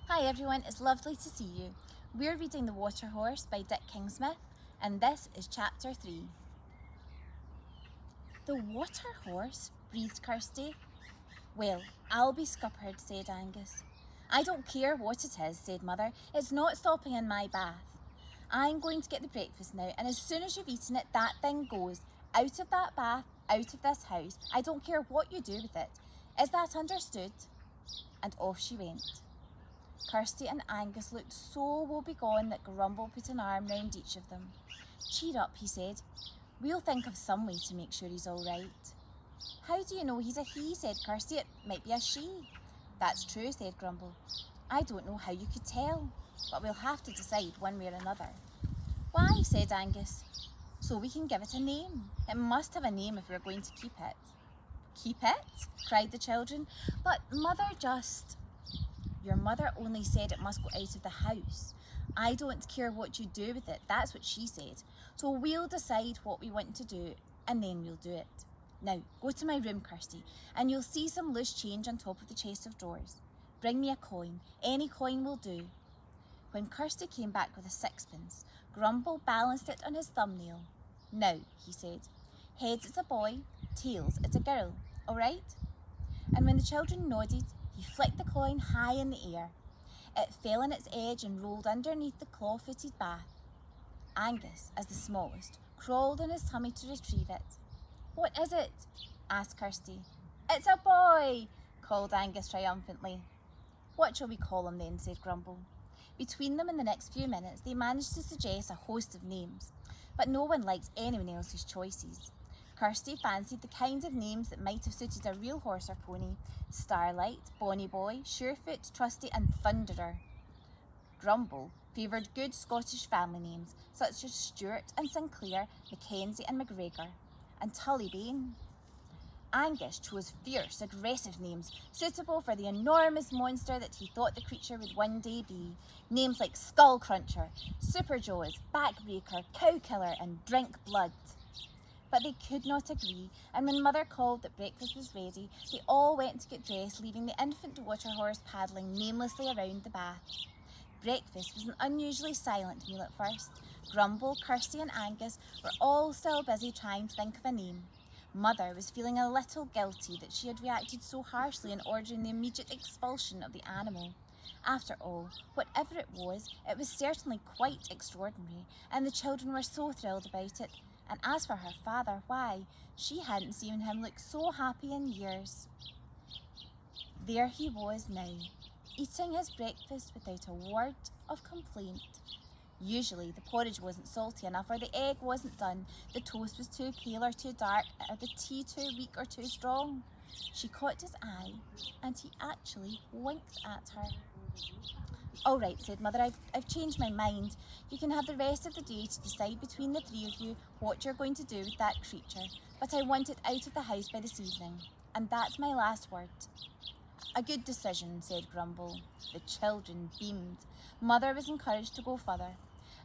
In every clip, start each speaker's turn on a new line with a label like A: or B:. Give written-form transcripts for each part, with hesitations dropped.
A: Hi everyone, it's lovely to see you. We're reading The Water Horse by Dick Kingsmith, and this is chapter 3. The water horse? Breathed Kirsty. Well, I'll be scuppered, said Angus. I don't care what it is, said Mother. It's not stopping in my bath. I'm going to get the breakfast now, and as soon as you've eaten it, that thing goes. Out of that bath, out of this house. I don't care what you do with it. Is that understood? And off she went. Kirsty and Angus looked so woebegone that Grumble put an arm round each of them. Cheer up, he said. We'll think of some way to make sure he's all right. How do you know he's a he, said Kirsty. It might be a she. That's true, said Grumble. I don't know how you could tell, but we'll have to decide one way or another. Why, said Angus. So we can give it a name. It must have a name if we're going to keep it. Keep it? Cried the children. But Mother just... Your mother only said it must go out of the house. I don't care what you do with it, that's what she said. So we'll decide what we want to do, and then we'll do it. Now, go to my room, Kirsty, and you'll see some loose change on top of the chest of drawers. Bring me a coin. Any coin will do. When Kirsty came back with a sixpence, Grumble balanced it on his thumbnail. Now, he said, heads it's a boy, tails it's a girl, all right? And when the children nodded, he flicked the coin high in the air. It fell on its edge and rolled underneath the claw-footed bath. Angus, as the smallest, crawled on his tummy to retrieve it. What is it? Asked Kirsty. It's a boy, called Angus triumphantly. What shall we call him then, said Grumble. Between them in the next few minutes they managed to suggest a host of names, but no one liked anyone else's choices. Kirsty fancied the kind of names that might have suited a real horse or pony: Starlight, Bonny Boy, Surefoot, Trusty and Thunderer. Grumble favoured good Scottish family names such as Stuart and Sinclair, Mackenzie and McGregor, and Tully Bane. Angus chose fierce, aggressive names suitable for the enormous monster that he thought the creature would one day be. Names like Skull Cruncher, Super Jaws, Backbreaker, Cow Killer and Drink Blood. But they could not agree, and when Mother called that breakfast was ready, they all went to get dressed, leaving the infant water horse paddling namelessly around the bath. Breakfast was an unusually silent meal at first. Grumble, Kirsty and Angus were all still busy trying to think of a name. Mother was feeling a little guilty that she had reacted so harshly in ordering the immediate expulsion of the animal. After all, whatever it was certainly quite extraordinary, and the children were so thrilled about it. And as for her father, why, she hadn't seen him look so happy in years. There he was now, eating his breakfast without a word of complaint. Usually the porridge wasn't salty enough, or the egg wasn't done, the toast was too pale or too dark, or the tea too weak or too strong. She caught his eye, and he actually winked at her. All right, said Mother, I've changed my mind. You can have the rest of the day to decide between the three of you what you're going to do with that creature, but I want it out of the house by this evening, and that's my last word. A good decision, said Grumble. The children beamed. Mother was encouraged to go further.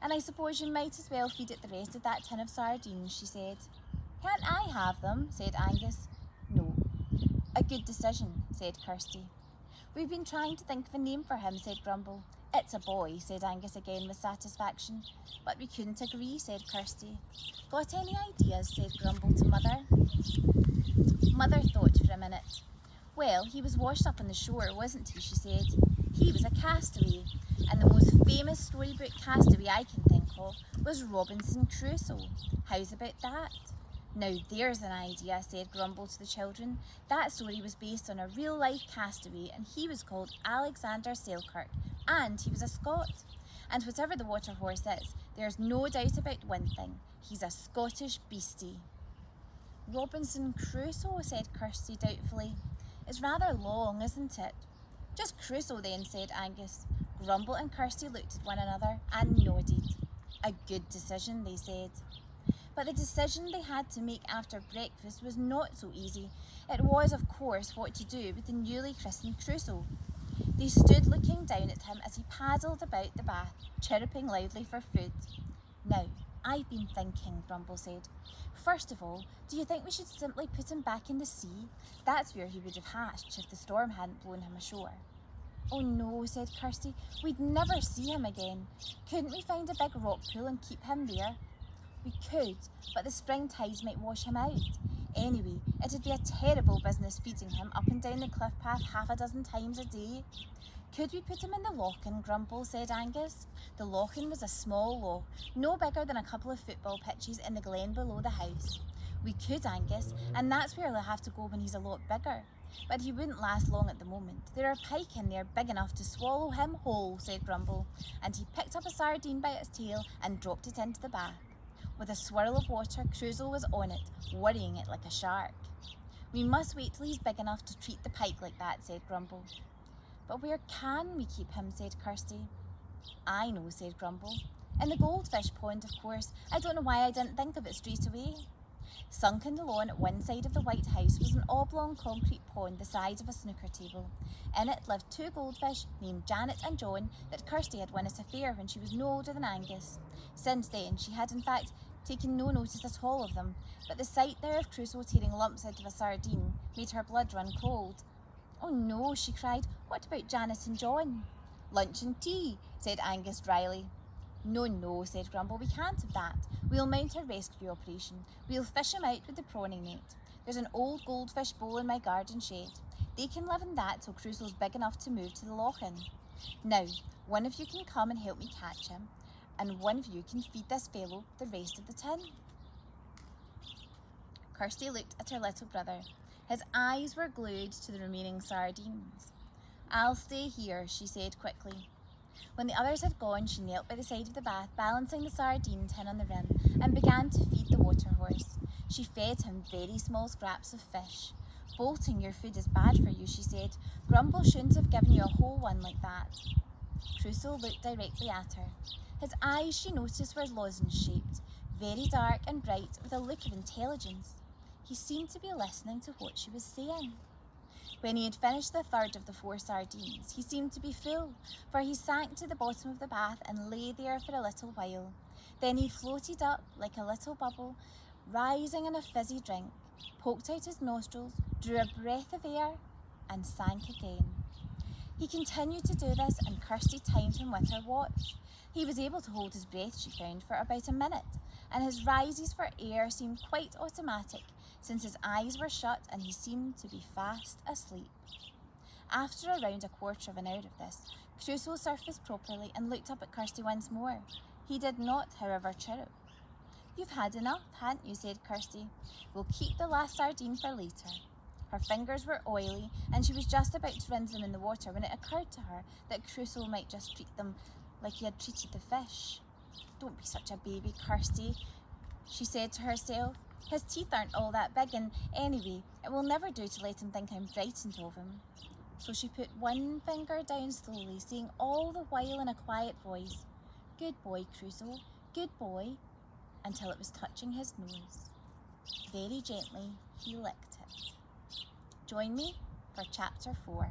A: And I suppose you might as well feed it the rest of that tin of sardines, she said. Can't I have them? Said Angus. No. A good decision, said Kirsty. We've been trying to think of a name for him, said Grumble. It's a boy, said Angus again with satisfaction. But we couldn't agree, said Kirsty. Got any ideas? Said Grumble to Mother. Mother thought for a minute. Well, he was washed up on the shore, wasn't he, she said. He was a castaway, and the most famous storybook castaway I can think of was Robinson Crusoe. How's about that? Now there's an idea, said Grumble to the children. That story was based on a real-life castaway, and he was called Alexander Selkirk, and he was a Scot. And whatever the water horse is, there's no doubt about one thing. He's a Scottish beastie. Robinson Crusoe, said Kirsty doubtfully. It's rather long, isn't it? Just Crusoe then, said Angus. Grumble and Kirsty looked at one another and nodded. A good decision, they said. But the decision they had to make after breakfast was not so easy. It was, of course, what to do with the newly christened Crusoe. They stood looking down at him as he paddled about the bath, chirruping loudly for food. Now, I've been thinking, Grumble said. First of all, do you think we should simply put him back in the sea? That's where he would have hatched if the storm hadn't blown him ashore. Oh no, said Kirsty, we'd never see him again. Couldn't we find a big rock pool and keep him there? We could, but the spring tides might wash him out. Anyway, it'd be a terrible business feeding him up and down the cliff path half a dozen times a day. Could we put him in the loch-in, Grumble, said Angus. The loch-in was a small loch, no bigger than a couple of football pitches in the glen below the house. We could, Angus, and that's where he'll have to go when he's a lot bigger. But he wouldn't last long at the moment. There are pike in there big enough to swallow him whole, said Grumble, and he picked up a sardine by its tail and dropped it into the bath. With a swirl of water, Crusoe was on it, worrying it like a shark. We must wait till he's big enough to treat the pike like that, said Grumble. But where can we keep him, said Kirsty. I know, said Grumble. In the goldfish pond, of course. I don't know why I didn't think of it straight away. Sunk in the lawn at one side of the White House was an oblong concrete pond the size of a snooker table. In it lived two goldfish named Janet and John that Kirsty had won at a fair when she was no older than Angus. Since then, she had in fact taken no notice at all of them, but the sight there of Crusoe tearing lumps out of a sardine made her blood run cold. Oh no, she cried, what about Janet and John? Lunch and tea, said Angus dryly. No, no, said Grumble, we can't have that. We'll mount a rescue operation. We'll fish him out with the prawning net. There's an old goldfish bowl in my garden shed. They can live in that till Crusoe's big enough to move to the loch-in. Now, one of you can come and help me catch him, and one of you can feed this fellow the rest of the tin. Kirsty looked at her little brother. His eyes were glued to the remaining sardines. I'll stay here, she said quickly. When the others had gone, she knelt by the side of the bath, balancing the sardine tin on the rim, and began to feed the water horse. She fed him very small scraps of fish. Bolting your food is bad for you, she said. Grumble shouldn't have given you a whole one like that. Crusoe looked directly at her. His eyes, she noticed, were lozenge-shaped, very dark and bright, with a look of intelligence. He seemed to be listening to what she was saying. When he had finished the third of the 4 sardines, he seemed to be full, for he sank to the bottom of the bath and lay there for a little while. Then he floated up like a little bubble, rising in a fizzy drink, poked out his nostrils, drew a breath of air, and sank again. He continued to do this, and Kirsty timed him with her watch. He was able to hold his breath, she found, for about a minute, and his rises for air seemed quite automatic, since his eyes were shut and he seemed to be fast asleep. After around a quarter of an hour of this, Crusoe surfaced properly and looked up at Kirsty once more. He did not, however, chirrup. You've had enough, hadn't you, said Kirsty. We'll keep the last sardine for later. Her fingers were oily, and she was just about to rinse them in the water when it occurred to her that Crusoe might just treat them like he had treated the fish. Don't be such a baby, Kirsty, she said to herself. His teeth aren't all that big, and anyway, it will never do to let him think I'm frightened of him. So she put one finger down slowly, saying all the while in a quiet voice, Good boy, Crusoe, good boy, until it was touching his nose. Very gently, he licked it. Join me for Chapter 4.